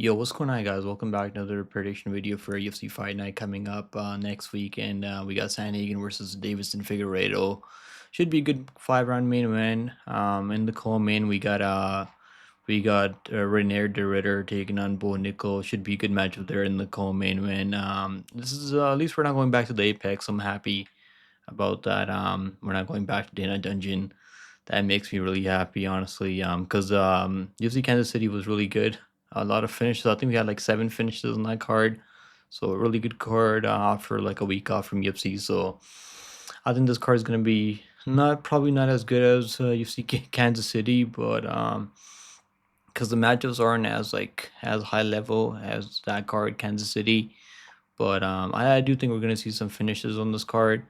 Yo, what's going on, guys? Welcome back to another prediction video for UFC Fight Night coming up next week, and we got Sandhagen versus Davison Figueiredo. Should be a good 5 round main event. In the co-main, we got Reinier de Ritter taking on Nickal. Should be a good matchup there in the co-main event. This is at least we're not going back to the Apex. I'm happy about that. We're not going back to Dana Dungeon. That makes me really happy, honestly. Because UFC Kansas City was really good. A lot of finishes. I think we had like 7 finishes on that card. So a really good card after like a week off from UFC. So I think this card is gonna be probably not as good as UFC Kansas City, but because the matchups aren't as high level as that card Kansas City. But I do think we're gonna see some finishes on this card,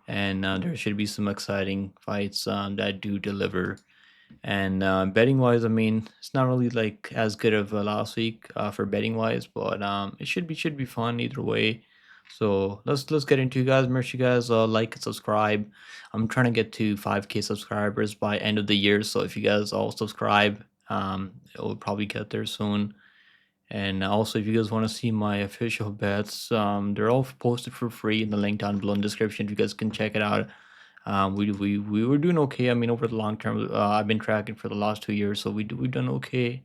and there should be some exciting fights that do deliver. And betting wise, I mean, it's not really like as good of last week for betting wise, but it should be fun either way. So let's get into it, guys. Make sure you guys like and subscribe. I'm trying to get to 5K subscribers by end of the year. So if you guys all subscribe, it will probably get there soon. And also, if you guys want to see my official bets, they're all posted for free in the link down below in the description. If you guys can check it out. We were doing okay. I mean, over the long term, I've been tracking for the last 2 years, so we've done okay.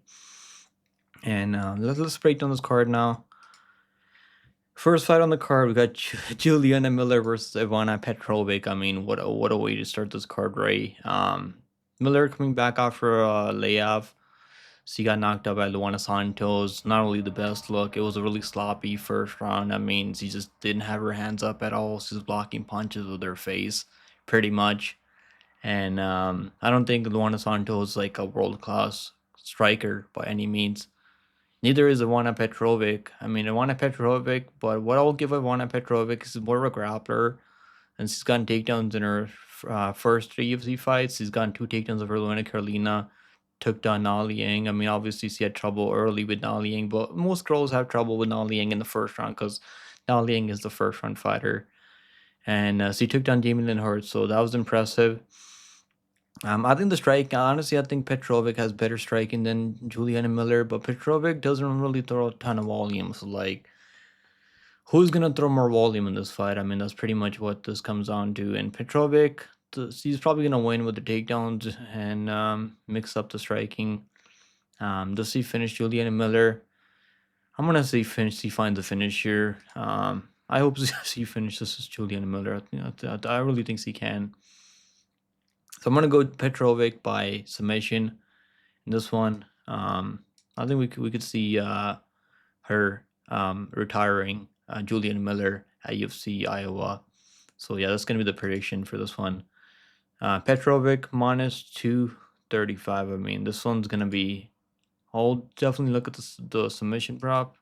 And let's break down this card now. First fight on the card, we got Juliana Miller versus Ivana Petrović. I mean, what a way to start this card, right? Miller coming back after a layoff. She got knocked out by Luana Santos. Not really the best look. It was a really sloppy first round. That means she just didn't have her hands up at all. She's blocking punches with her face, pretty much. And I don't think Luana Santos is like a world class striker by any means. Neither is Ivana Petrović. I mean, Ivana Petrović, but what I'll give Ivana Petrović is more of a grappler, and she's gotten takedowns in her first 3 UFC fights. She's gotten 2 takedowns of her Luana Carolina, took down Na Liang. I mean, obviously she had trouble early with Na Liang, but most girls have trouble with Na Liang in the first round because Na Liang is the first round fighter. And she took down Jamie Lynn Hurts, so that was impressive. I think the strike, honestly, I think Petrović has better striking than Juliana Miller, but Petrović doesn't really throw a ton of volume. So, like, who's going to throw more volume in this fight? I mean, that's pretty much what this comes on to. And Petrović, he's probably going to win with the takedowns and mix up the striking. Does he finish Juliana Miller? I'm going to say he finds a finish here. I hope he finishes Juliana Miller. I really think he can. So I'm gonna go Petrović by submission in this one. I think we could see her retiring Julian Miller at UFC Iowa. So yeah, that's gonna be the prediction for this one. Petrović minus 235. I mean, this one's gonna be. I'll definitely look at the submission prop.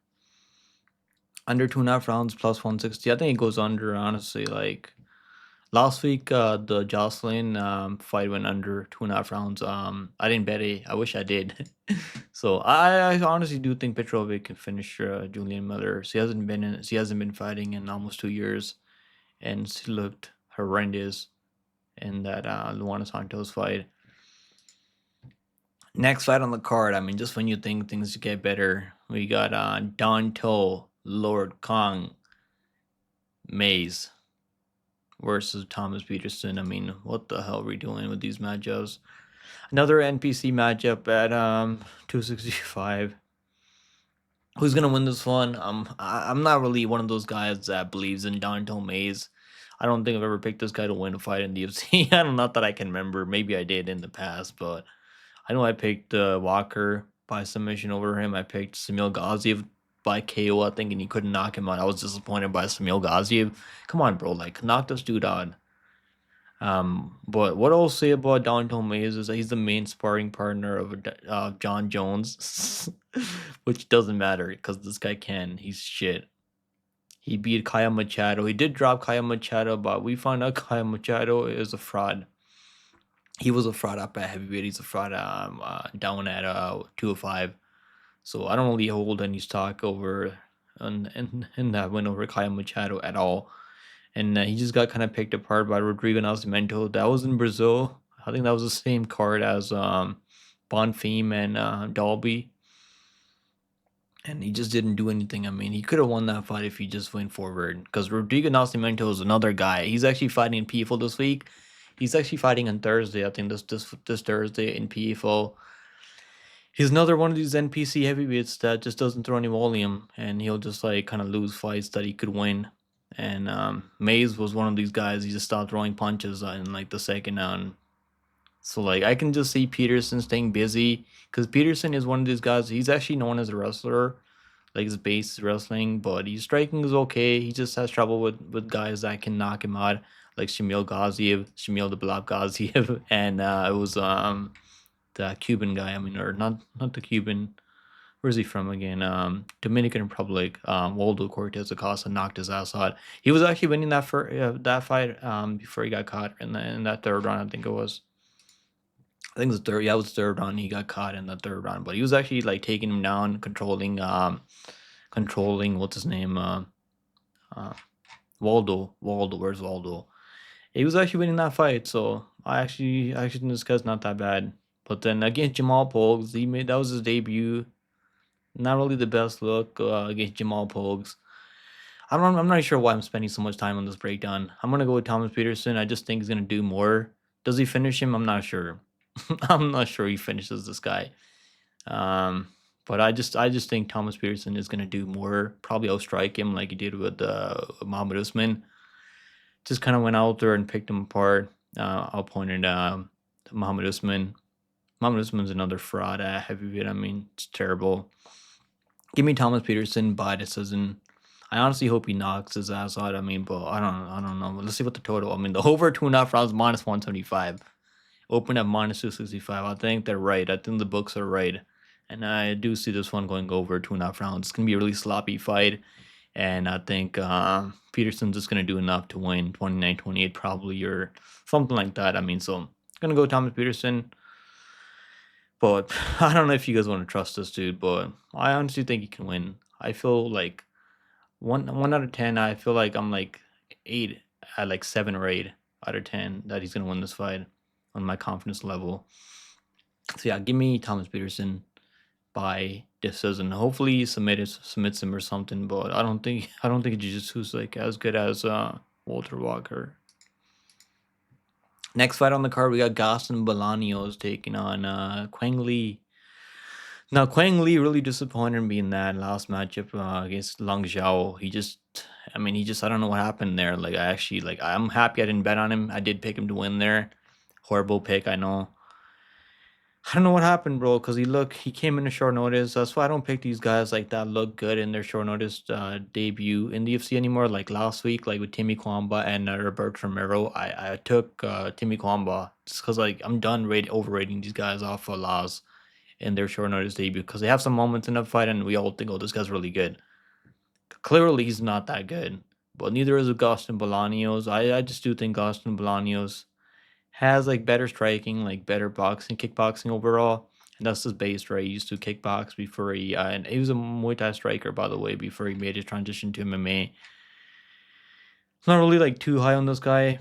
Under 2.5 rounds plus 160. I think it goes under, honestly. Like last week, the Jocelyn fight went under 2.5 rounds. I didn't bet it. I wish I did. So I honestly do think Petrović can finish Julian Miller. She hasn't been fighting in almost 2 years, and she looked horrendous in that Luana Santos fight. Next fight on the card. I mean, just when you think things get better, we got Donto Lord Kong Mays versus Thomas Petersen. I mean, what the hell are we doing with these matchups? Another NPC matchup at 265. Who's gonna win this one? I'm not really one of those guys that believes in Donto Mays. I don't think I've ever picked this guy to win a fight in the UFC. I don't Not that I can remember. Maybe I did in the past, but I know I picked Walker by submission over him. I picked Samil Gaziev by KO, I think, and he couldn't knock him out. I was disappointed by Samil Gaziev. Come on, bro, like knock this dude out. But what I'll say about Donto Mays is that he's the main sparring partner of John Jones, which doesn't matter because this guy he's shit. He beat Kaya Machado. He did drop Kaya Machado, but we found out Kaya Machado is a fraud. He was a fraud up at heavyweight. He's a fraud down at 205. So I don't really hold any stock over in that win over Kaya Machado at all. And he just got kind of picked apart by Rodrigo Nascimento. That was in Brazil. I think that was the same card as Bonfim and Dalby. and he just didn't do anything. I mean, he could have won that fight if he just went forward. Because Rodrigo Nascimento is another guy. He's actually fighting in PFL this week. He's actually fighting on Thursday. I think this Thursday in PFL. He's another one of these NPC heavyweights that just doesn't throw any volume, and he'll just like kind of lose fights that he could win. And Mays was one of these guys. He just stopped throwing punches in like the second round. So like I can just see Petersen staying busy because Petersen is one of these guys. He's actually known as a wrestler, like his base is wrestling, but his striking is okay. He just has trouble with guys that can knock him out, like Shamil the Blob Gaziev, and it was the Cuban guy. I mean, or not the Cuban. Where's he from again? Dominican Republic. Waldo Cortez Acosta knocked his ass out. He was actually winning that fight before he got caught in that third round. I think it was. I think it was third. Yeah, it was third round. He got caught in the third round, but he was actually like taking him down, controlling what's his name, uh, Waldo. Waldo, where's Waldo? He was actually winning that fight, so I actually think this guy's not that bad. But then against Jamal Pogues, that was his debut. Not really the best look against Jamal Pogues. I'm not sure why I'm spending so much time on this breakdown. I'm gonna go with Thomas Peterson. I just think he's gonna do more. Does he finish him? I'm not sure. I'm not sure he finishes this guy. Um, but I just think Thomas Peterson is gonna do more. Probably outstrike him like he did with Muhammad Usman. Just kind of went out there and picked him apart. Outpointed Muhammad Usman. Muhammad Usman's another fraud heavyweight. I mean, it's terrible. Give me Thomas Peterson by decision. I honestly hope he knocks his ass out. I mean, but I don't know. Let's see what the total. I mean, the over 2.5 rounds minus 175. Open at minus 265. I think they're right. I think the books are right. And I do see this one going over 2.5 rounds. It's going to be a really sloppy fight. And I think Peterson's just going to do enough to win 29-28 probably or something like that. I mean, so I'm going to go Thomas Peterson. But I don't know if you guys want to trust this dude, but I honestly think he can win. I feel like one out of 10. I feel like I'm like 8 at like 7 or 8 out of 10 that he's going to win this fight on my confidence level. So yeah, give me Thomas Peterson by decision. Hopefully he submits him or something, but I don't think Jiu-Jitsu's like as good as Walter Walker. Next fight on the card, we got Gaston Bolaños taking on Quang Lee. Now Quang Lee really disappointed me in that last matchup against Lang Zhao. I don't know what happened there. Like I'm happy I didn't bet on him. I did pick him to win there. Horrible pick, I know. I don't know what happened, bro, because he came in a short notice. That's why I don't pick these guys like that look good in their short notice debut in the UFC anymore. Like last week, like with Timmy Kwamba and Roberto Romero, I took Timmy Kwamba just because like I'm done overrating these guys off a loss in their short notice debut because they have some moments in the fight and we all think, oh, this guy's really good. Clearly, he's not that good, but neither is Gaston Bolaños. I just do think Gaston Bolaños has like better striking, like better kickboxing overall. And that's his base, right? He used to kickbox before and he was a Muay Thai striker, by the way, before he made his transition to MMA. It's not really like too high on this guy,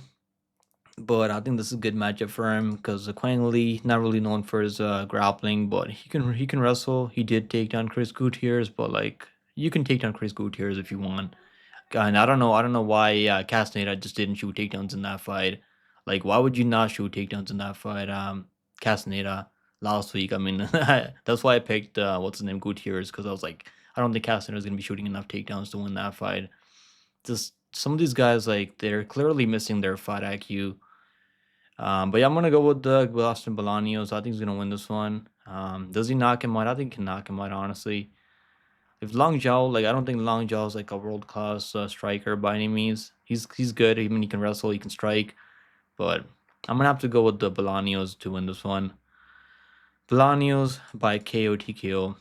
but I think this is a good matchup for him because Quang Lee, not really known for his grappling, but he can wrestle. He did take down Chris Gutierrez, but like you can take down Chris Gutierrez if you want. And I don't know why Castaneda just didn't shoot takedowns in that fight. Like, why would you not shoot takedowns in that fight, Castaneda last week? I mean, that's why I picked what's his name, Gutierrez, because I was like, I don't think Castaneda's gonna be shooting enough takedowns to win that fight. Just some of these guys, like, they're clearly missing their fight IQ. But yeah, I'm gonna go with Boston Bolaños. I think he's gonna win this one. Does he knock him out? I think he can knock him out, honestly. If Lang Zhao, like I don't think Lang Zhao is like a world class striker by any means. He's good. I mean, he can wrestle, he can strike, but I'm gonna have to go with the Bolaños to win this one. Bolaños by KO TKO.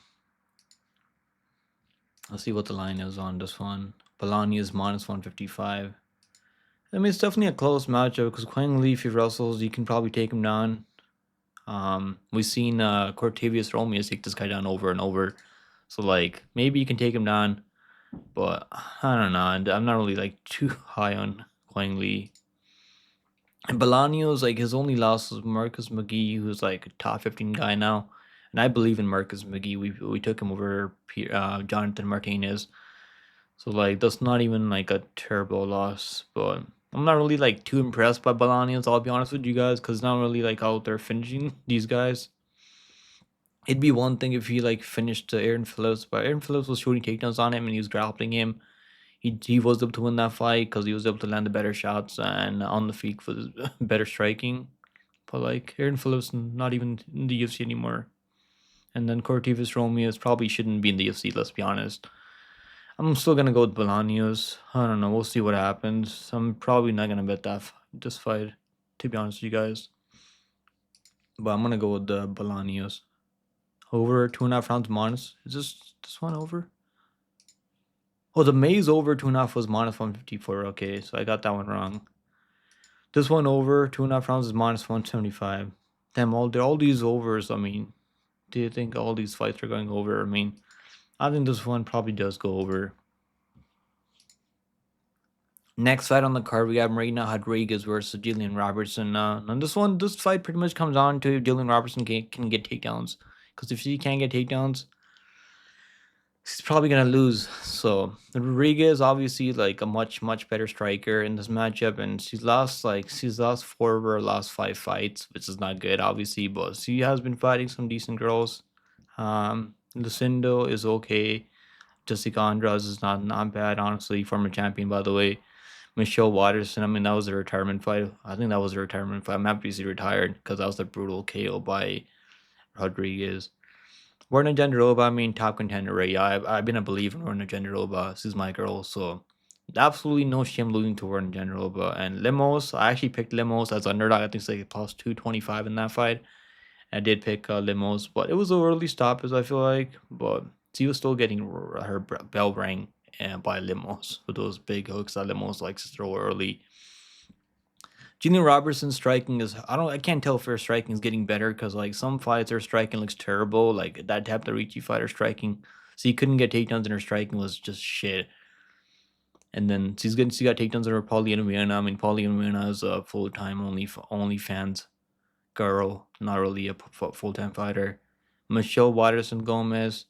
Let's see what the line is on this one. Bolaños minus 155. I mean, it's definitely a close matchup because Quang Lee, if he wrestles, you can probably take him down. We've seen Cortavius Romeus take this guy down over and over. So, like, maybe you can take him down. But, I don't know. And I'm not really, like, too high on Quang Lee. And Bolaños, like, his only loss was Marcus McGee, who's, like, a top 15 guy now. And I believe in Marcus McGee. We took him over Jonathan Martinez. So like that's not even like a terrible loss, but I'm not really like too impressed by Bolaños. I'll be honest with you guys, because not really like out there finishing these guys. It'd be one thing if he like finished Aaron Phillips, but Aaron Phillips was shooting takedowns on him and he was grappling him. He was able to win that fight because he was able to land the better shots and on the feet for the better striking. But like Aaron Phillips not even in the UFC anymore. And then Cortivus Romeos probably shouldn't be in the UFC, let's be honest. I'm still gonna go with Bolaños. I don't know. We'll see what happens. I'm probably not gonna bet this fight, to be honest with you guys. But I'm gonna go with the Bolaños. Over 2.5 rounds minus. Is this one over? Oh, the Maze over 2.5 was minus 154. Okay, so I got that one wrong. This one over 2.5 rounds is minus 175. Damn, all these overs. I mean, do you think all these fights are going over? I mean, I think this one probably does go over. Next fight on the card, we have Marina Rodriguez versus Jillian Robertson. And this fight pretty much comes down to Jillian Robertson can get takedowns. Because if she can't get takedowns, she's probably gonna lose. So Rodriguez obviously like a much better striker in this matchup, and she's lost 4 of her last 5 fights, which is not good obviously, but she has been fighting some decent girls. Lucindo is okay. Jessica Andrade is not bad, honestly, former champion by the way. Michelle Watterson, I mean that was a retirement fight. I think that was a retirement fight. I'm happy she retired because that was a brutal KO by Rodriguez. Werner Jandiroba, I mean, top contender, right? Yeah, I've been a believer in Werner Jandiroba. She's my girl, so absolutely no shame losing to Werner Jandiroba. And Lemos, I actually picked Lemos as underdog. I think it's like plus 225 in that fight. I did pick Lemos, but it was an early stoppage, I feel like. But she was still getting her bell rang by Lemos with those big hooks that Lemos likes to throw early. Junior Robertson's striking is I can't tell if her striking is getting better because like some fights her striking looks terrible. Like that Tapdarichi fighter striking, so he couldn't get takedowns and her striking was just shit. And then she got takedowns on her Pauliana Viana. I mean Pauliana is a full-time OnlyFans girl, not really a full-time fighter. Michelle Watterson Gomez,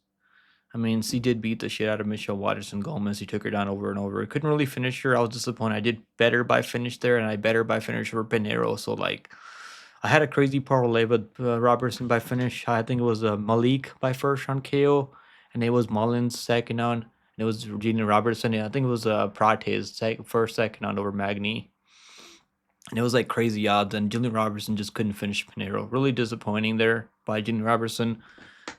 I mean, she did beat the shit out of Michelle Watterson Gomez. He took her down over and over. I couldn't really finish her. I was disappointed. I did better by finish there, and I better by finish for Pinheiro. So, like, I had a crazy parlay with Robertson by finish. I think it was Malik by first round KO, and it was Mullins second round, and it was Regina Robertson. And I think it was Prate's second round over Magny. And it was like crazy odds, and Jillian Robertson just couldn't finish Pinheiro. Really disappointing there by Jillian Robertson.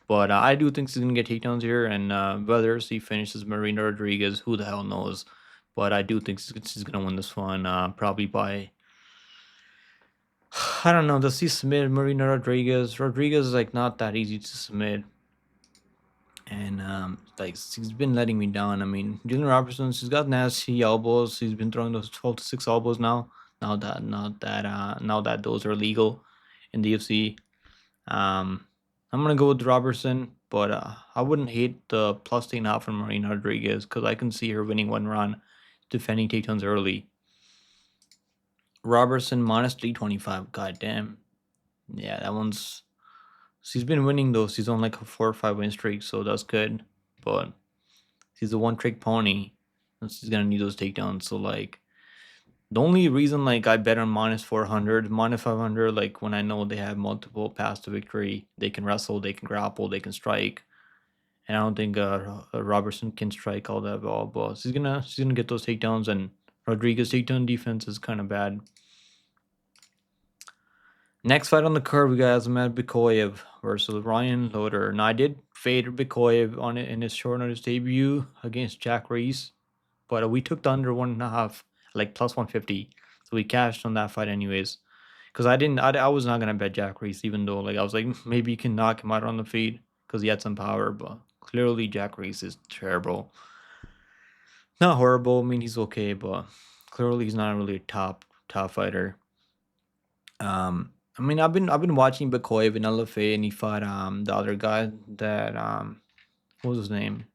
But I do think she's going to get takedowns here, and whether she finishes Marina Rodriguez, who the hell knows. But I do think she's going to win this one, probably by, I don't know, does she submit Marina Rodriguez? Rodriguez is like not that easy to submit. And like she's been letting me down. I mean, Jillian Robertson, she's got nasty elbows. She's been throwing those 12 to 6 elbows now. Now that those are legal in the UFC. I'm gonna go with Robertson, but I wouldn't hate the plus 10.5 from Marina Rodriguez because I can see her winning one round, defending takedowns early. Robertson minus 325. God damn. Yeah, that one's. She's been winning though. She's on like a 4 or 5 win streak, so that's good. But she's a one trick pony, and she's gonna need those takedowns. So like, the only reason like I bet on minus 400, minus 500, like when I know they have multiple paths to victory, they can wrestle, they can grapple, they can strike, and I don't think Robertson can strike all that well. But she's gonna get those takedowns, and Rodriguez takedown defense is kind of bad. Next fight on the card, we got Azamat Bekoev versus Ryan Loder. Now I did fade Bekoev on it in his short notice debut against Jack Reese, but we took the under 1.5, like plus 150, so we cashed on that fight anyways. Because I was not gonna bet Jack Reese, even though like I was like maybe you can knock him out on the feet because he had some power, but clearly Jack Reese is terrible. Not horrible. I mean he's okay, but clearly he's not really a top fighter. I mean I've been watching Bekoev in LFA, and he fought the other guy that what was his name?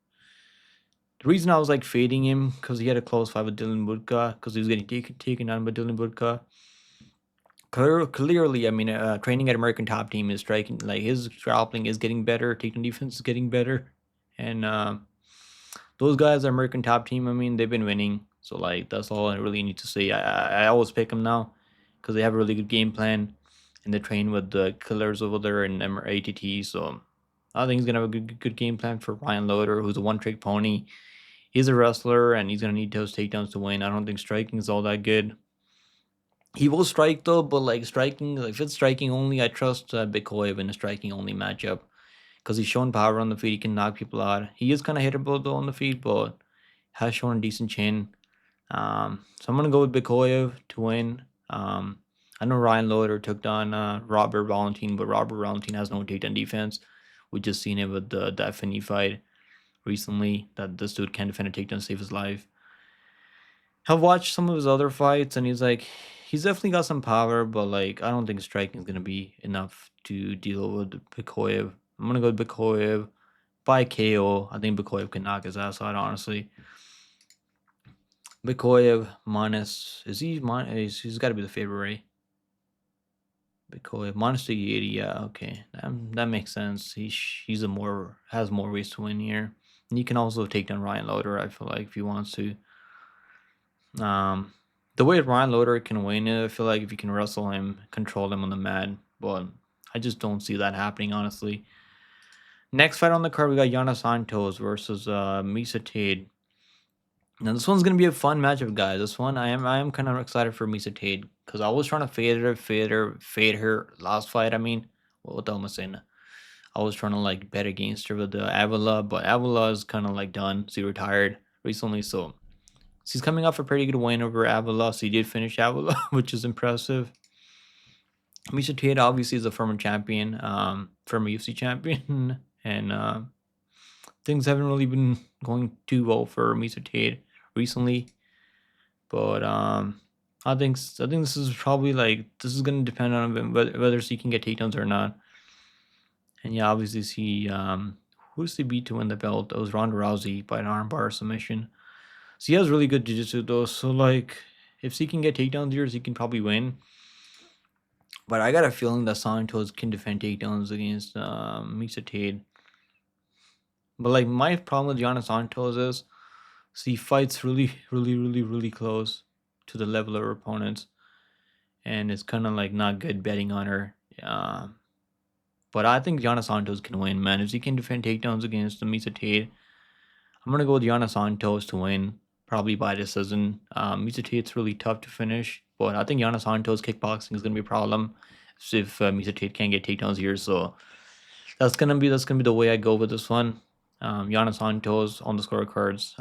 The reason I was like fading him because he had a close fight with Dylan Budka because he was getting taken down by Dylan Budka. clearly, I mean, training at American Top Team is striking. Like his grappling is getting better, takedown defense is getting better, and those guys at American Top Team. I mean, they've been winning. So like that's all I really need to say. I always pick them now because they have a really good game plan, and they train with the killers over there in ATT. So I think he's gonna have a good game plan for Ryan Loder, who's a one trick pony. He's a wrestler, and he's gonna need those takedowns to win. I don't think striking is all that good. He will strike though, but like striking, like if it's striking only, I trust Bekoev in a striking only matchup because he's shown power on the feet. He can knock people out. He is kind of hittable though on the feet, but has shown a decent chin. So I'm gonna go with Bekoev to win. I know Ryan Loder took down Robert Valentin, but Robert Valentin has no takedown defense. We just seen it with the FNE fight recently that this dude can't defend a takedown to save his life. I've watched some of his other fights, and he's definitely got some power, but like I don't think striking is gonna be enough to deal with Bekoev. I'm gonna go with Bekoev by KO. I think Bekoev can knock his ass out, honestly. Bekoev minus he's got to be the favorite, right? Bekoev minus 280, yeah, okay, that makes sense. He's has more ways to win here, and he can also take down Ryan Loder. I feel like if he wants to. The way Ryan Loder can win it, I feel like if you can wrestle him, control him on the mat, but I just don't see that happening, honestly. Next fight on the card, we got Yana Santos versus Misa Tate. Now this one's gonna be a fun matchup, guys. This one I am kind of excited for Misa Tate because I was trying to fade her last fight. I mean, what the hell am I saying? I was trying to like bet against her with the Avila, but Avila is kind of like done. She retired recently, so she's coming off a pretty good win over Avila. So he did finish Avila, which is impressive. Misa Tate obviously is a former champion, former UFC champion, and things haven't really been going too well for Misa Tate recently. But I think this is probably like this is gonna depend on whether she can get takedowns or not. And yeah, obviously she who does she beat to win the belt? That was Ronda Rousey by an armbar submission. She has really good jiu-jitsu though, so like if she can get takedowns here, she can probably win. But I got a feeling that Santos can defend takedowns against Misa Tate. But like my problem with Gianna Santos is she fights really close to the level of her opponents, and it's kind of like not good betting on her. But I think Gianna Santos can win, man. If she can defend takedowns against the Misa Tate, I'm gonna go with Gianna Santos to win, probably by decision. Misa Tate's really tough to finish, but I think Gianna Santos kickboxing is gonna be a problem if Misa Tate can't get takedowns here. So that's gonna be the way I go with this one. Gianna Santos on the scorecards.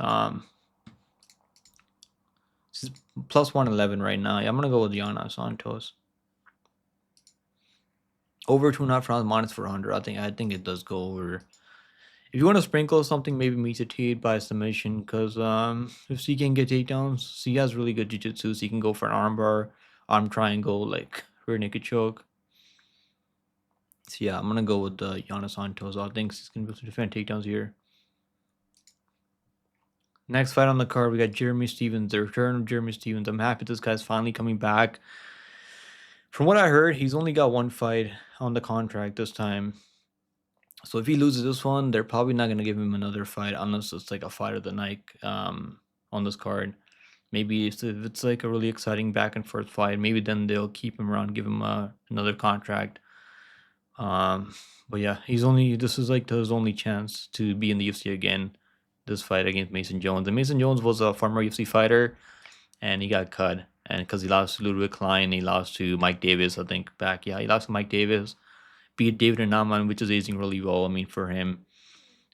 She's plus 111 right now. Yeah, I'm gonna go with Gianna Santos. Over 2.5 rounds minus 400. I think it does go over. If you want to sprinkle something, maybe Misa Tate by submission, because if she can get takedowns, she has really good jiu-jitsu. She can go for an armbar, arm triangle, like rear naked choke. So yeah, I'm gonna go with Gianna Santos. I think she's gonna be able to defend takedowns here. Next fight on the card, we got Jeremy Stephens, the return of Jeremy Stephens. I'm happy this guy's finally coming back. From what I heard, he's only got one fight on the contract this time. So if he loses this one, they're probably not going to give him another fight unless it's like a fight of the night on this card. Maybe if it's like a really exciting back and forth fight, maybe then they'll keep him around, give him another contract. But yeah, this is like his only chance to be in the UFC again. This fight against Mason Jones. And Mason Jones was a former UFC fighter, and he got cut. And because he lost to Ludwig Klein, he lost to Mike Davis, I think, back. Yeah, he lost to Mike Davis. Beat David Naman, which is aging really well, I mean, for him.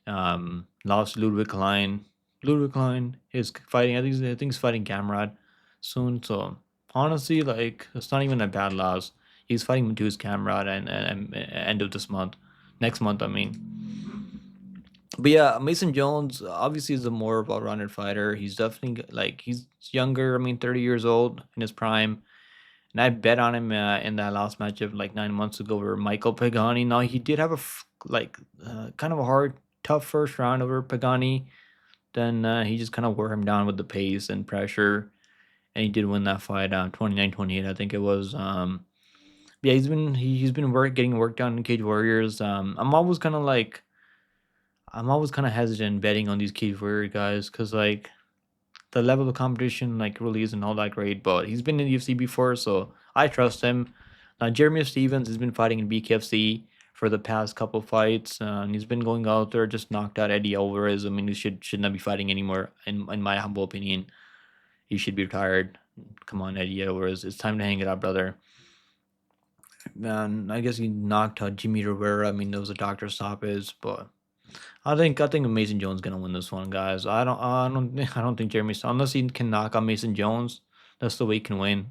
Lost to Ludwig Klein. Ludwig Klein is fighting, I think he's fighting Gamrad soon. So, honestly, like, it's not even a bad loss. He's fighting to his Gamrad and end of this month. Next month, I mean. But yeah, Mason Jones obviously is a more well-rounded fighter. He's definitely like he's younger. I mean, 30 years old in his prime, and I bet on him in that last matchup like 9 months ago over Michael Pagani. Now he did have kind of a hard, tough first round over Pagani. Then he just kind of wore him down with the pace and pressure, and he did win that fight 29-28. I think it was. Yeah, he's been getting work done in Cage Warriors. I'm always kind of hesitant betting on these Cage Warrior guys because like the level of competition like really isn't all that great. But he's been in the UFC before, so I trust him. Jeremy Stevens has been fighting in BKFC for the past couple fights, and he's been going out there, just knocked out Eddie Alvarez. I mean, he should not be fighting anymore. In my humble opinion, he should be retired. Come on, Eddie Alvarez, it's time to hang it up, brother. Man, I guess he knocked out Jimmy Rivera. I mean, there was a doctor stoppage, but I think Mason Jones gonna win this one, guys. I don't think unless he can knock out Mason Jones, that's the way he can win.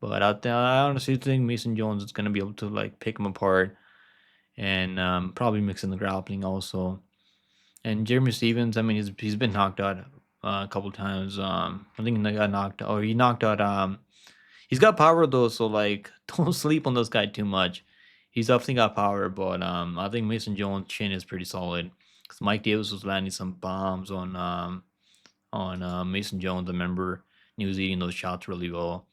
But I honestly think Mason Jones is gonna be able to like pick him apart and probably mix in the grappling also. And Jeremy Stevens, I mean, he's been knocked out a couple times. I think he got knocked, or he knocked out. He's got power though, so like don't sleep on this guy too much. He's definitely got power, but I think Mason Jones' chin is pretty solid. Because Mike Davis was landing some bombs on Mason Jones. I remember he was eating those shots really well.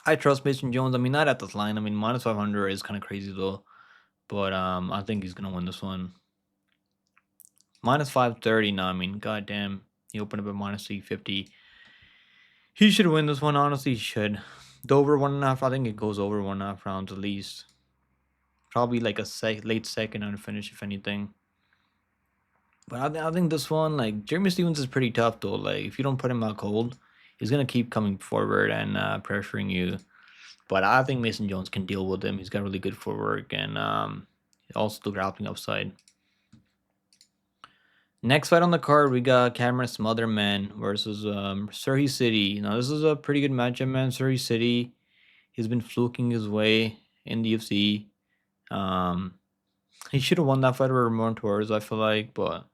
I trust Mason Jones. I mean, not at this line. I mean, minus 500 is kind of crazy though, but I think he's gonna win this one. Minus 530. No, I mean, goddamn, he opened up at minus 350. He should win this one. Honestly, he should. The over 1.5. I think it goes over 1.5 rounds at least. Probably like a late second on finish, if anything. But I think this one, like Jeremy Stevens, is pretty tough though. Like if you don't put him out cold, he's gonna keep coming forward and pressuring you. But I think Mason Jones can deal with him. He's got really good footwork and also the grappling upside. Next fight on the card, we got Cameron Smotherman versus Surrey City. Now this is a pretty good matchup, man. Surrey City, he's been fluking his way in the UFC. Um, he should have won that fight over Ramon Torres, I feel like, but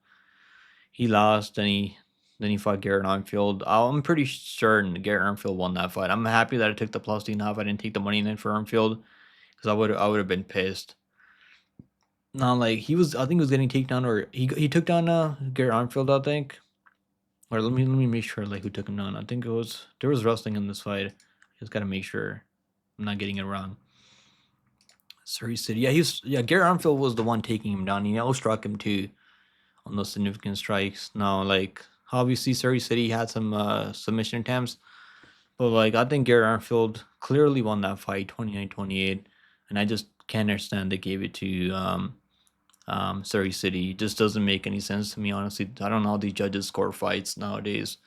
he lost. Then he fought Garrett Armfield. I'm pretty certain Garrett Armfield won that fight. I'm happy that I took the plus 2.5. I didn't take the money in for Armfield because I would have been pissed. Not like I think he was getting takedown, or he took down Garrett Armfield, I think. Or let me make sure like who took him down. I think there was wrestling in this fight. Just gotta make sure I'm not getting it wrong. Surrey City, yeah, Garrett Armfield was the one taking him down. He outstruck him too on those significant strikes. Now, like obviously Surrey City had some submission attempts, but like I think Garrett Armfield clearly won that fight 29-28, and I just can't understand they gave it to Surrey City. It just doesn't make any sense to me, honestly. I don't know how these judges score fights nowadays.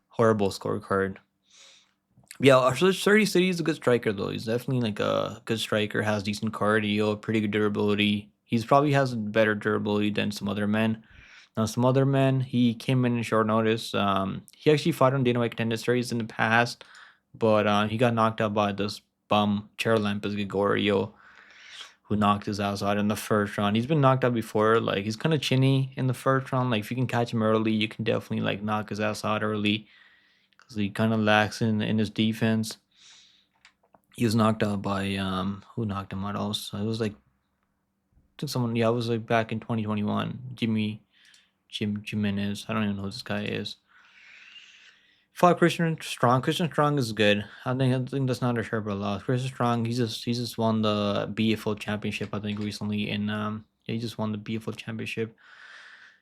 Horrible scorecard. Yeah, Surrey City is a good striker though. He's definitely like a good striker. Has decent cardio, pretty good durability. He's probably has better durability than some other men. Now, some other men, he came in short notice. He actually fought on Dana White Contender Series in the past, but he got knocked out by this bum Charalampus Gregorio, who knocked his ass out in the first round. He's been knocked out before. Like he's kind of chinny in the first round. Like if you can catch him early, you can definitely like knock his ass out early because he kind of lacks in his defense. He was knocked out by who knocked him out also. It was like I think someone, yeah, it was like back in 2021. Jimenez. I don't even know who this guy is. Fought Christian Strong. Christian Strong is good. I think that's not a terrible loss. Christian Strong, he just won the BFL championship, I think, recently in yeah, he just won the BFL championship.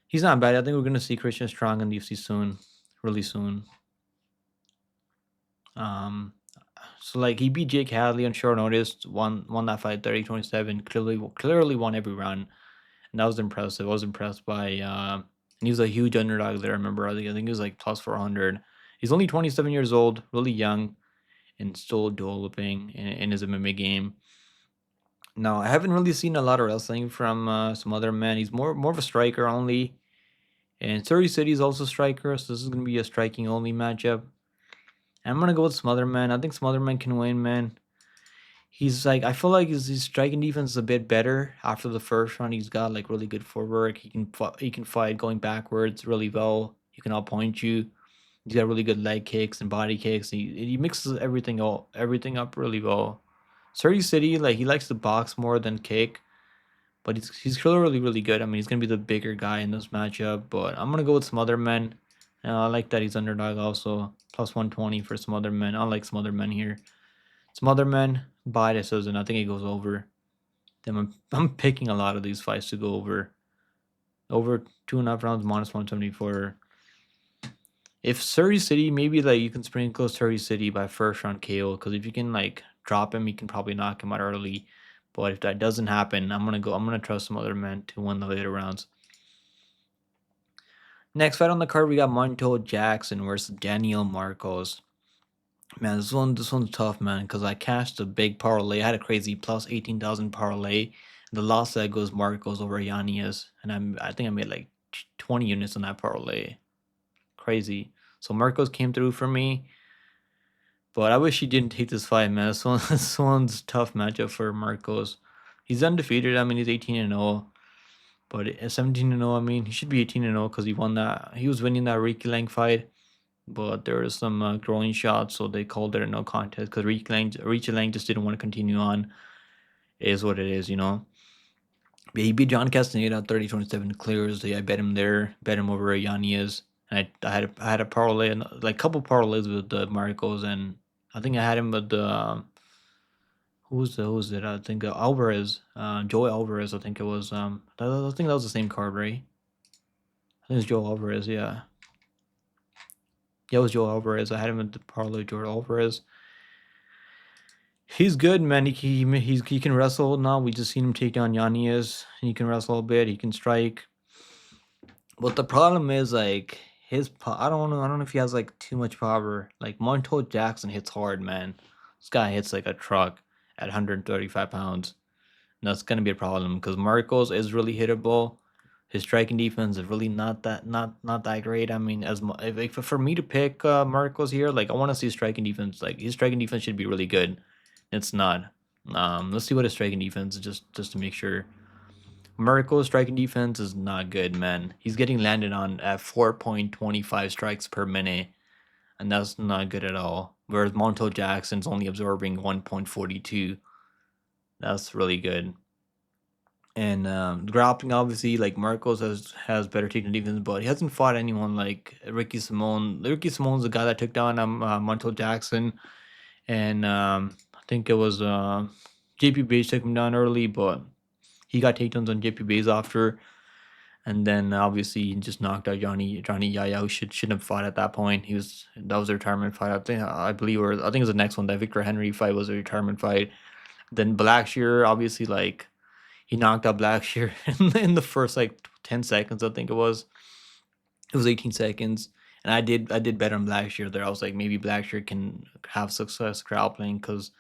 He's not bad. I think we're gonna see Christian Strong in the UFC soon. Really soon. Um so like he beat Jake Hadley on short notice, won that fight 30-27, clearly won every round. And that was impressive. I was impressed by and he was a huge underdog there, I remember. I think he was like plus 400. He's only 27 years old, really young, and still developing in his MMA game. Now, I haven't really seen a lot of wrestling from some other men. He's more of a striker only. And Surrey City is also striker, so this is gonna be a striking only matchup. And I'm gonna go with Smotherman. I think Smotherman can win, man. He's like I feel like his striking defense is a bit better after the first round. He's got like really good footwork. He can fight going backwards really well. He can outpoint you. He's got really good leg kicks and body kicks. He mixes everything up really well. Surrey City, like he likes to box more than kick, but he's clearly really good. I mean, he's gonna be the bigger guy in this matchup, but I'm gonna go with some other men. And I like that he's underdog also plus 120 for some other men. I like some other men here. Some other men Buy this, and I think it goes over. Then I'm picking a lot of these fights to go over. Over 2.5 rounds, minus 174. If Surrey City, maybe like you can sprinkle Surrey City by first round KO, because if you can like drop him, you can probably knock him out early. But if that doesn't happen, I'm gonna trust some other men to win the later rounds. Next fight on the card, we got Monto Jackson versus Daniel Marcos. Man, this one's tough, man, because I cashed a big parlay. I had a crazy plus 18,000 parlay. The last leg goes Marcos over Yanez, and I think I made like 20 units on that parlay. Crazy. So Marcos came through for me, but I wish he didn't take this fight, man. This one's tough matchup for Marcos. He's undefeated. I mean, he's 18-0, but at 17-0, I mean, he should be 18-0 because he won that. He was winning that Ricky Lang fight, but there was some growing shots, so they called it a no contest because Ricky Lang just didn't want to continue on. It is what it is, you know. But he beat John Castaneda 30-27 clears. I bet him there, bet him over Yanez. And I had a parlay, and like couple parlays with the Marcos, and I think I had him with the who's it? I think Alvarez, Joe Alvarez. I think it was. I think that was the same card, right? I think it's Joe Alvarez. Yeah, it was Joe Alvarez. I had him with the parlay, Joe Alvarez. He's good, man. He can wrestle now. We just seen him take down Yanez. He can wrestle a bit. He can strike. But the problem is like I don't know. I don't know if he has like too much power. Like Monto Jackson hits hard, man. This guy hits like a truck at 135 pounds. And that's gonna be a problem because Marcos is really hittable. His striking defense is really not that great. I mean, if for me to pick Marcos here, like I want to see striking defense. Like his striking defense should be really good. It's not. Let's see what his striking defense is just to make sure. Marco's striking defense is not good, man. He's getting landed on at 4.25 strikes per minute, and that's not good at all. Whereas Monto Jackson's only absorbing 1.42. That's really good. And grappling, obviously, like Marcos has better takedown defense, but he hasn't fought anyone like Ricky Simone. Ricky Simone's the guy that took down Monto Jackson, and I think it was JP Bates took him down early, but he got takedowns on JP Bays after, and then obviously he just knocked out Johnny Yaya, who shouldn't have fought at that point. That was a retirement fight. I think it was the next one. That Victor Henry fight was a retirement fight. Then Blackshear, obviously, like he knocked out Blackshear in the first like 10 seconds. I think it was 18 seconds. And I did bet on Blackshear there. I was like, maybe Blackshear can have success grappling because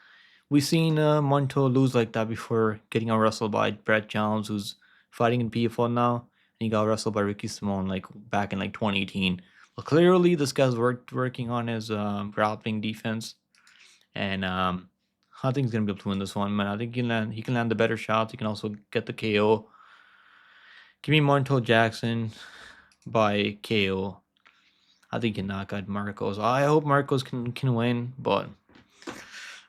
we've seen Monto lose like that before, getting out wrestled by Brett Jones, who's fighting in PFL now, and he got wrestled by Ricky Simone like back in like 2018. Well, clearly this guy's working on his grappling defense, and I think he's gonna be able to win this one, man. I think he can land the better shots. He can also get the KO. Give me Monto Jackson by KO. I think he can knock out Marcos. I hope Marcos can win, but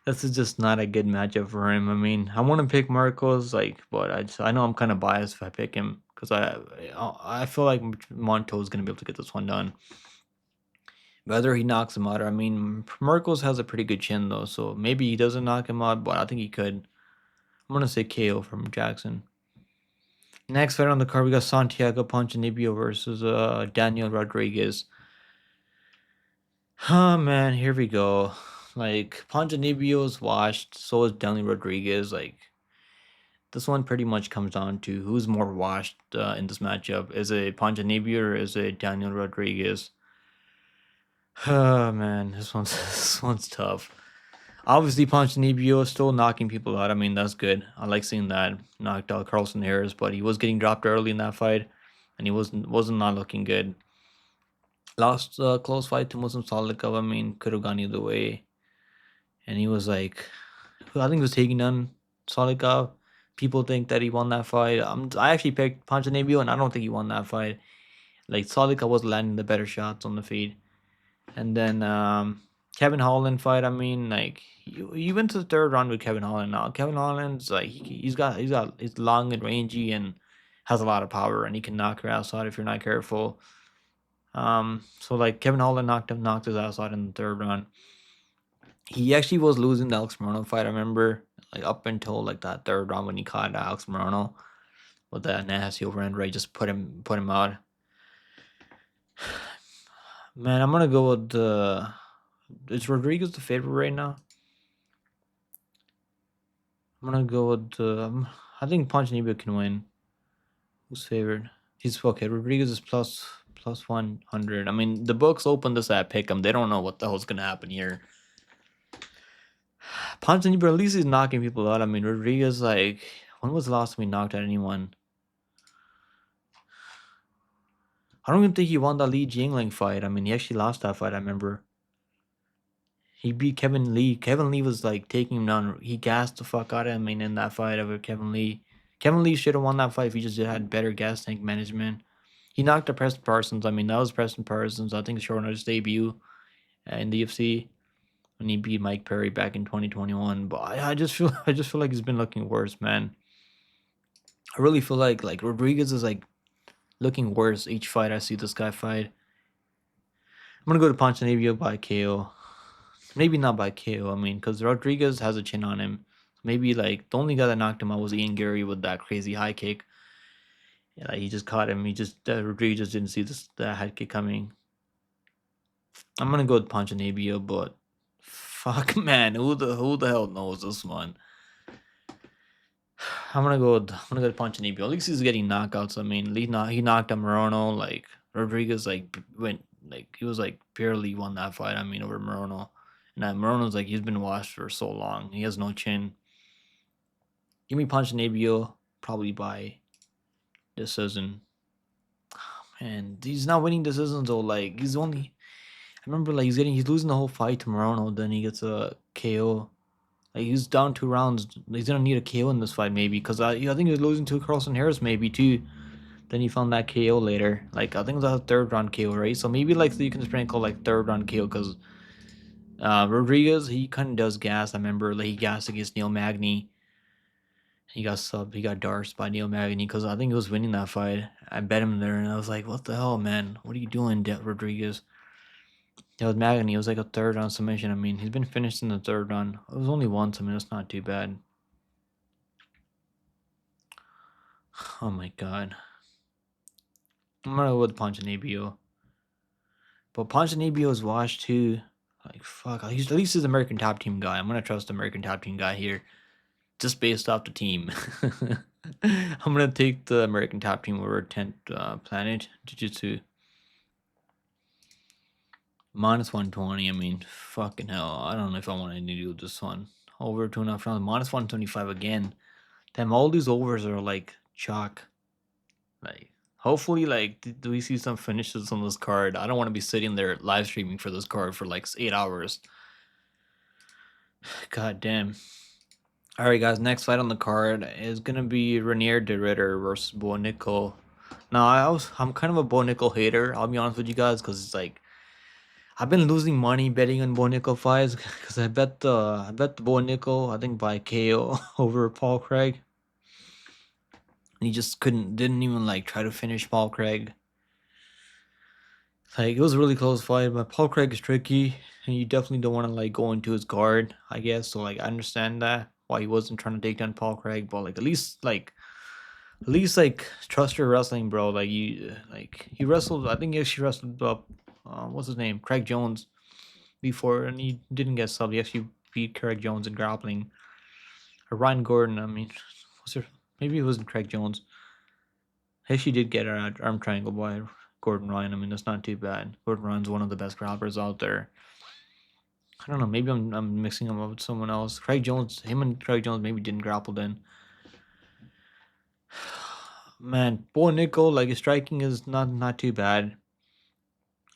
this is just not a good matchup for him. I mean, I want to pick Marcos, like, but I know I'm kind of biased if I pick him because I feel like Monto is gonna be able to get this one done. Whether he knocks him out, I mean, Marcos has a pretty good chin though, so maybe he doesn't knock him out, but I think he could. I'm gonna say KO from Jackson. Next fight on the card, we got Santiago Ponzinibbio versus Daniel Rodriguez. Oh man, here we go. Like Ponzinibbio is washed, so is Daniel Rodriguez. Like this one pretty much comes down to who's more washed in this matchup. Is it Ponzinibbio or is it Daniel Rodriguez? Oh man, this one's tough. Obviously, Ponzinibbio is still knocking people out. I mean, that's good. I like seeing that. Knocked out Carlson Harris, but he was getting dropped early in that fight, and he wasn't not looking good. Lost a close fight to Muslim Salikov. I mean, could have gone either way. And he was like, I think he was taking down Salikov. People think that he won that fight. I actually picked Ponzinibbio, and I don't think he won that fight. Like Salikov was landing the better shots on the feet. And then Kevin Holland fight. I mean, like you went to the third round with Kevin Holland. Now Kevin Holland's like he's long and rangy and has a lot of power, and he can knock your ass out if you're not careful. So like Kevin Holland knocked his ass out in the third round. He actually was losing the Alex Morono fight. I remember, like up until like that third round when he caught Alex Morono with that nasty overhand right, just put him out. Man, I'm gonna go with is Rodriguez the favorite right now? I'm gonna go with I think Ponzinibbio can win. Who's favored? He's okay. Rodriguez is plus 100. I mean, the books open this at Pick'em. They don't know what the hell's gonna happen here. Ponzinibbio at least he's knocking people out. I mean, Rodriguez, like, when was the last time he knocked out anyone? I don't even think he won that Lee Jingling fight. I mean, he actually lost that fight. I remember. He beat Kevin Lee. Kevin Lee was like taking him down. He gassed the fuck out of him. I mean, in that fight over Kevin Lee. Kevin Lee should have won that fight if he just had better gas tank management. He knocked out Preston Parsons. I mean, that was Preston Parsons. I think short on his debut in the UFC when he beat Mike Perry back in 2021. But I just feel like he's been looking worse, man. I really feel like Rodriguez is like looking worse each fight I see this guy fight. I'm gonna go to Ponzinibbio by KO. Maybe not by KO. I mean, because Rodriguez has a chin on him. Maybe like the only guy that knocked him out was Ian Gary with that crazy high kick. Yeah, like, he just caught him. He just Rodriguez didn't see that high kick coming. I'm gonna go with Ponzinibbio, but fuck, man, who the hell knows this one? I'm gonna go with Ponzinibbio. At least he's getting knockouts. I mean, he knocked out Morono. Like Rodriguez, like went like he was like barely won that fight. I mean, over Morono. And Morono's like he's been washed for so long. He has no chin. Give me Ponzinibbio probably by decision. Man, he's not winning decisions though. Like he's only. I remember like he's losing the whole fight to Morono. Then he gets a KO. Like he's down 2 rounds. He's gonna need a KO in this fight maybe because I think he was losing to Carlson Harris maybe too. Then he found that KO later. Like I think it was a third round KO, right? So maybe like you can sprinkle like third round KO because Rodriguez he kind of does gas. I remember like he gassed against Neil Magny. He got subbed. He got dorsed by Neil Magny because I think he was winning that fight. I bet him there, and I was like, "What the hell, man? What are you doing, Rodriguez?" That was Magny. It was like a third round submission. I mean, he's been finished in the third round. It was only once. I mean, it's not too bad. Oh my god. I'm gonna go with Ponzinibbio. But Ponzinibbio is washed too. Like fuck. At least he's American Top Team guy. I'm gonna trust the American Top Team guy here, just based off the team. I'm gonna take the American Top Team over 10th Planet Jiu-Jitsu. Minus 120. I mean, fucking hell. I don't know if I want to do this one. Over 2.5 rounds. Minus 125 again. Damn, all these overs are like chalk. Like, hopefully, like, do we see some finishes on this card? I don't want to be sitting there live streaming for this card for like 8 hours. God damn. All right, guys. Next fight on the card is gonna be Renier de Ridder versus Bo Nickal. Now, I'm kind of a Bo Nickal hater. I'll be honest with you guys, because it's like I've been losing money betting on Bo Nickal fights because I bet the Bo Nickal I think by KO over Paul Craig. And he just didn't even like try to finish Paul Craig. Like it was a really close fight, but Paul Craig is tricky, and you definitely don't want to like go into his guard, I guess. So like I understand that why he wasn't trying to take down Paul Craig, but like at least trust your wrestling, bro. Like he wrestled. I think he actually wrestled up. What's his name? Craig Jones before, and he didn't get subbed. He actually beat Craig Jones in grappling. Or Ryan Gordon. I mean, maybe it wasn't Craig Jones. He actually did get an arm triangle by Gordon Ryan. I mean, that's not too bad. Gordon Ryan's one of the best grapplers out there. I don't know. Maybe I'm mixing him up with someone else. Him and Craig Jones maybe didn't grapple then. Man, Bo Nickal, like his striking is not too bad.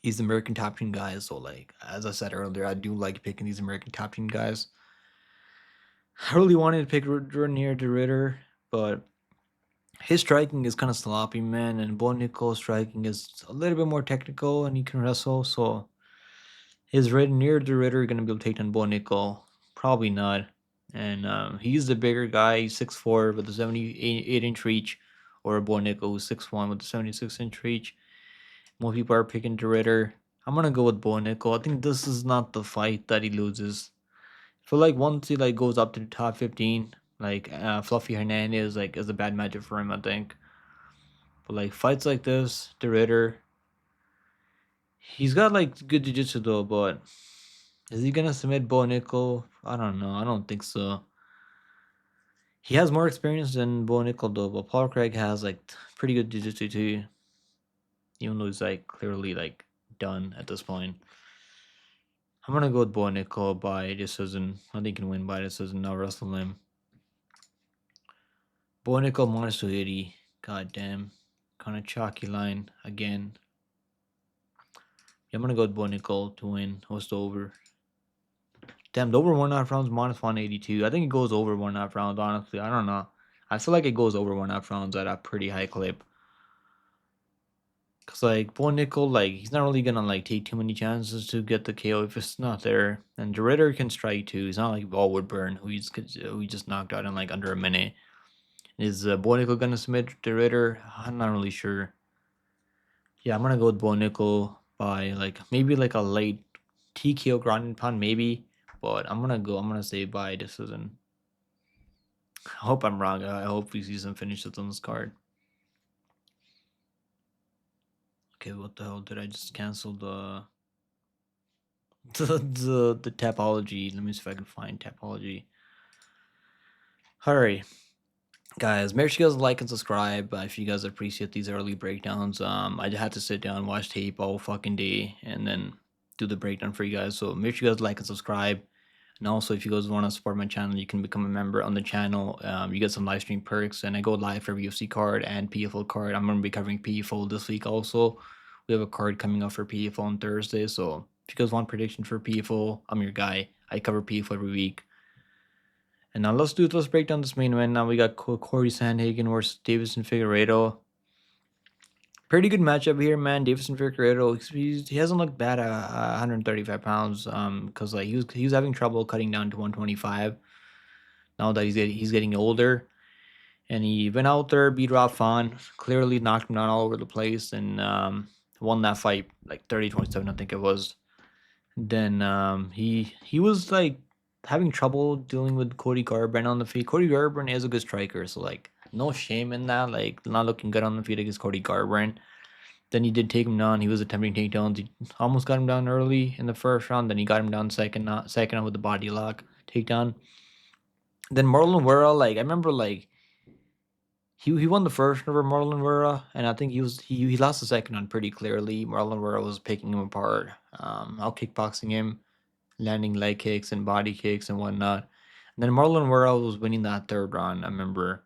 He's the American Top Team guy, so like as I said earlier, I do like picking these American Top Team guys. I really wanted to pick Renier de Ridder, but his striking is kind of sloppy, man, and Bo Nickal's striking is a little bit more technical, and he can wrestle, so is Renier de Ridder going to be able to take down Bo Nickal? Probably not. And he's the bigger guy. He's 6'4" with a 78-inch reach, or Bo Nickal who's 6'1" with a 76-inch reach. More people are picking de Ridder. I'm going to go with Bo Nickal. I think this is not the fight that he loses. feel like once he like goes up to the top 15, like Fluffy Hernandez like is a bad matchup for him, I think. But like fights like this, the Ritter, he's got like good jiu-jitsu though, but is he gonna submit Bo Nickel? I don't know. I don't think so. He has more experience than Bo Nickel though, but Paul Craig has like pretty good jiu-jitsu too, even though he's like clearly like done at this point. I'm gonna go with Bo Nickel by decision. I think he can win by decision. I'll wrestle him. Bo Nickel minus 280. God damn. Kind of chalky line again. Yeah, I'm gonna go with Bo Nickel to win. What's the over? Damn, the over 1.5 rounds minus 182. I think it goes over 1.5 rounds, honestly. I don't know. I feel like it goes over 1.5 rounds at a pretty high clip. Cause like Bo Nickel, like he's not really gonna like take too many chances to get the KO if it's not there. And the Ritter can strike too. He's not like Ball Woodburn, who he just knocked out in like under a minute. Is Bo Nickel gonna submit the Ritter? I'm not really sure. Yeah, I'm gonna go with Bo Nickel by like maybe like a late TKO ground and pound, maybe. But I'm gonna say by decision. I hope I'm wrong. I hope we see some finishes on this card. Okay, what the hell did I just cancel the the Tapology? Let me see if I can find Tapology. Alright, guys, make sure you guys like and subscribe if you guys appreciate these early breakdowns. I just had to sit down, watch tape all fucking day, and then do the breakdown for you guys. So make sure you guys like and subscribe. And also, if you guys want to support my channel, you can become a member on the channel. You get some live stream perks, and I go live for UFC card and PFL card. I'm going to be covering PFL this week also. We have a card coming up for PFL on Thursday. So if you guys want prediction for PFL, I'm your guy. I cover PFL every week. And now let's break down this main event. Now we got Corey Sandhagen versus Deiveson Figueiredo. Pretty good matchup here, man. Deiveson Figueiredo, he hasn't looked bad at 135 pounds. Because like he was having trouble cutting down to 125. Now that he's getting older, and he went out there, beat Rob Font, clearly knocked him down all over the place, and won that fight like 30-27, I think it was. Then he was like having trouble dealing with Cody Garbrandt on the feet. Cody Garbrandt is a good striker, so like no shame in that. Like not looking good on the feet against Cody Garbrandt. Then he did take him down. He was attempting takedowns. He almost got him down early in the first round. Then he got him down second with the body lock takedown. Then Marlon Vera, like I remember, like he won the first over Marlon Vera, and I think he lost the second one pretty clearly. Marlon Vera was picking him apart, out kickboxing him, landing leg kicks and body kicks and whatnot. And then Marlon Vera was winning that third round. I remember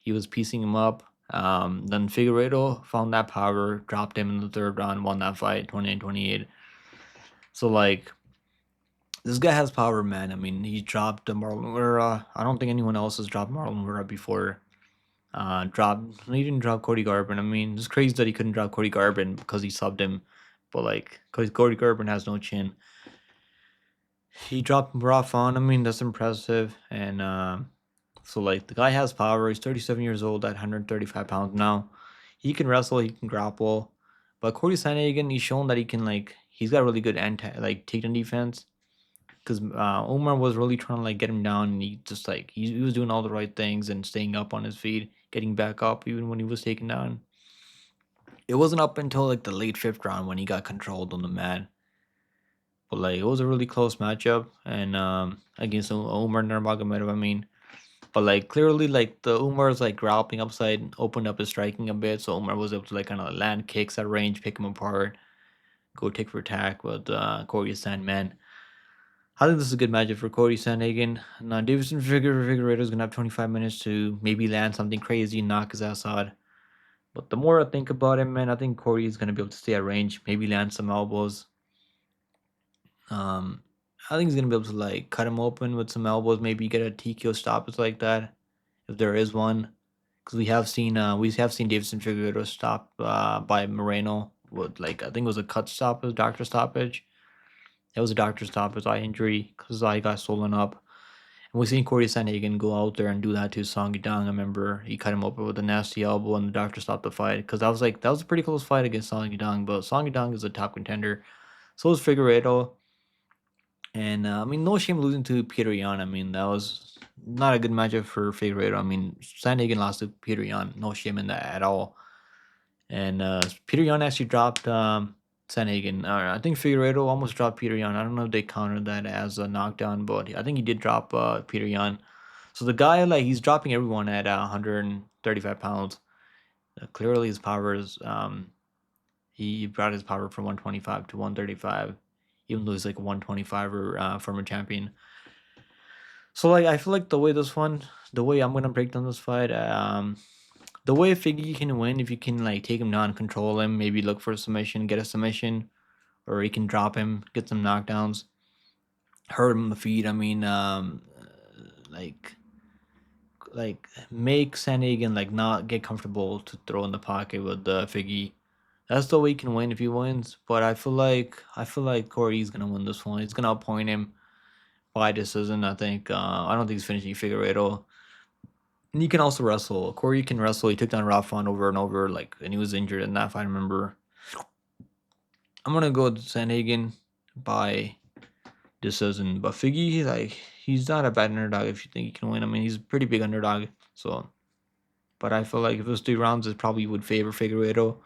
he was piecing him up. Then Figueiredo found that power, dropped him in the third round, won that fight 28-28. So like this guy has power, man. I mean, he dropped Marlon Vera. I don't think anyone else has dropped Marlon Vera before. He didn't drop Cody Garbrandt. I mean, it's crazy that he couldn't drop Cody Garbrandt because he subbed him. But like, because Cody Garbrandt has no chin. He dropped Rob Font. I mean, that's impressive. And so like the guy has power. He's 37 years old at 135 pounds now. He can wrestle, he can grapple. But Corey Sandhagen, he's shown that he can like he's got really good takedown defense. Because Omar was really trying to like get him down, and he just like he was doing all the right things and staying up on his feet, getting back up even when he was taken down. It wasn't up until like the late fifth round when he got controlled on the mat. But like it was a really close matchup, and against Umar Nurmagomedov, I mean. But like clearly, like the Umar's like grappling upside opened up his striking a bit, so Umar was able to like kind of land kicks at range, pick him apart, go tick for tack with Corey Sandman. I think this is a good matchup for Corey Sandhagen. Now, Deiveson Figueiredo is going to have 25 minutes to maybe land something crazy and knock his ass out. But the more I think about it, man, I think Corey is going to be able to stay at range, maybe land some elbows. I think he's going to be able to like cut him open with some elbows, maybe get a TKO stoppage like that, if there is one. Because we have seen Deiveson Figueiredo stopped by Moreno with like I think it was a cut stoppage, doctor stoppage. It was a doctor stoppage, eye injury, because his eye got swollen up. And we've seen Corey Sandhagen go out there and do that to Song Yadong. I remember he cut him open with a nasty elbow, and the doctor stopped the fight. Because that was a pretty close fight against Song Yadong. But Song Yadong is a top contender. So is Figueiredo. And I mean, no shame losing to Peter Yan. I mean, that was not a good matchup for Figueiredo. I mean, Sandhagen lost to Peter Yan. No shame in that at all. And Peter Yan actually dropped Sandhagen. I think Figueiredo almost dropped Peter Yan. I don't know if they counted that as a knockdown, but I think he did drop Peter Yan. So the guy, like, he's dropping everyone at 135 pounds. Clearly, his power is he brought his power from 125 to 135, even though he's like a 125er former champion. So like I feel like the way I'm gonna break down this fight, the way Figgy can win if you can like take him down, control him, maybe look for a submission, get a submission, or he can drop him, get some knockdowns, hurt him in the feet. I mean, like make Sandhagen like not get comfortable to throw in the pocket with Figgy. That's the way he can win if he wins. But I feel like Corey's gonna win this one. He's gonna appoint him by decision. I think I don't think he's finishing Figueiredo. And he can also wrestle. Corey can wrestle. He took down Rafa over and over, like, and he was injured in that fight. I remember. I'm gonna go with Sandhagen by decision. But Figgy, like, he's not a bad underdog if you think he can win. I mean, he's a pretty big underdog. So, but I feel like if it was 3 rounds, it probably would favor Figueiredo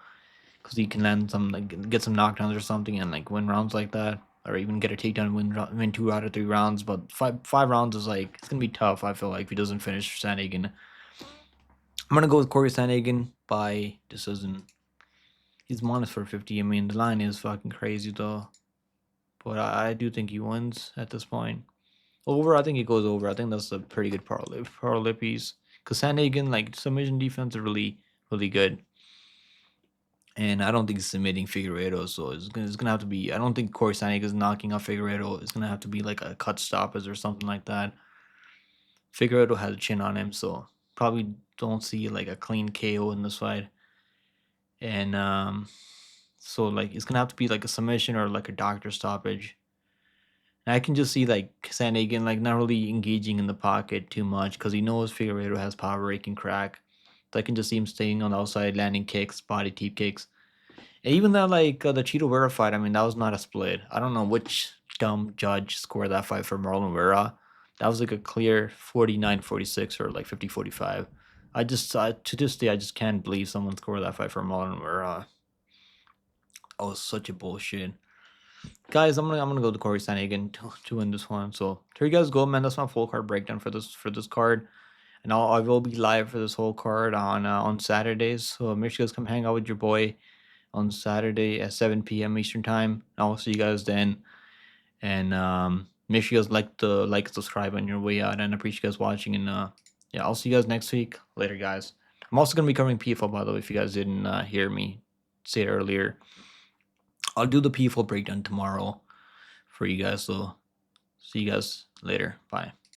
because he can land some, like, get some knockdowns or something and like win rounds like that, or even get a takedown and win 2 out of 3 rounds. But five rounds is like it's gonna be tough. I feel like if he doesn't finish Sandhagen. I'm gonna go with Corey Sandhagen by decision. He's minus 450. I mean, the line is fucking crazy though, but I do think he wins at this point. Over, I think he goes over. I think that's a pretty good parlay piece. Cause Sandhagen, like, submission defense is really good, and I don't think he's submitting Figueiredo. So it's gonna have to be. I don't think Corey Sandhagen is knocking out Figueiredo. It's gonna have to be like a cut stoppage or something like that. Figueiredo has a chin on him, so probably don't see like a clean KO in this fight. And so like it's gonna have to be like a submission or like a doctor stoppage. And I can just see like Sandhagen like not really engaging in the pocket too much because he knows Figueiredo has power, he can crack. So I can just see him staying on the outside, landing kicks, body teep kicks. And even that like the Cheeto Vera fight, I mean that was not a split. I don't know which dumb judge scored that fight for Marlon Vera. That was like a clear 49-46 or like 50-45. I just to this day I just can't believe someone scored that fight for Marlon Vera. That was such a bullshit. Guys, I'm gonna go to Corey Sandhagen to win this one. So here you guys go, man. That's my full card breakdown for this card, and I will be live for this whole card on Saturdays. So make sure you guys come hang out with your boy on Saturday at 7 p.m. Eastern time. I'll see you guys then, and make sure you guys like subscribe on your way out, and I appreciate you guys watching. And yeah, I'll see you guys next week. Later, guys. I'm also gonna be covering PFL, by the way, if you guys didn't hear me say it earlier. I'll do the PFL breakdown tomorrow for you guys. So see you guys later. Bye.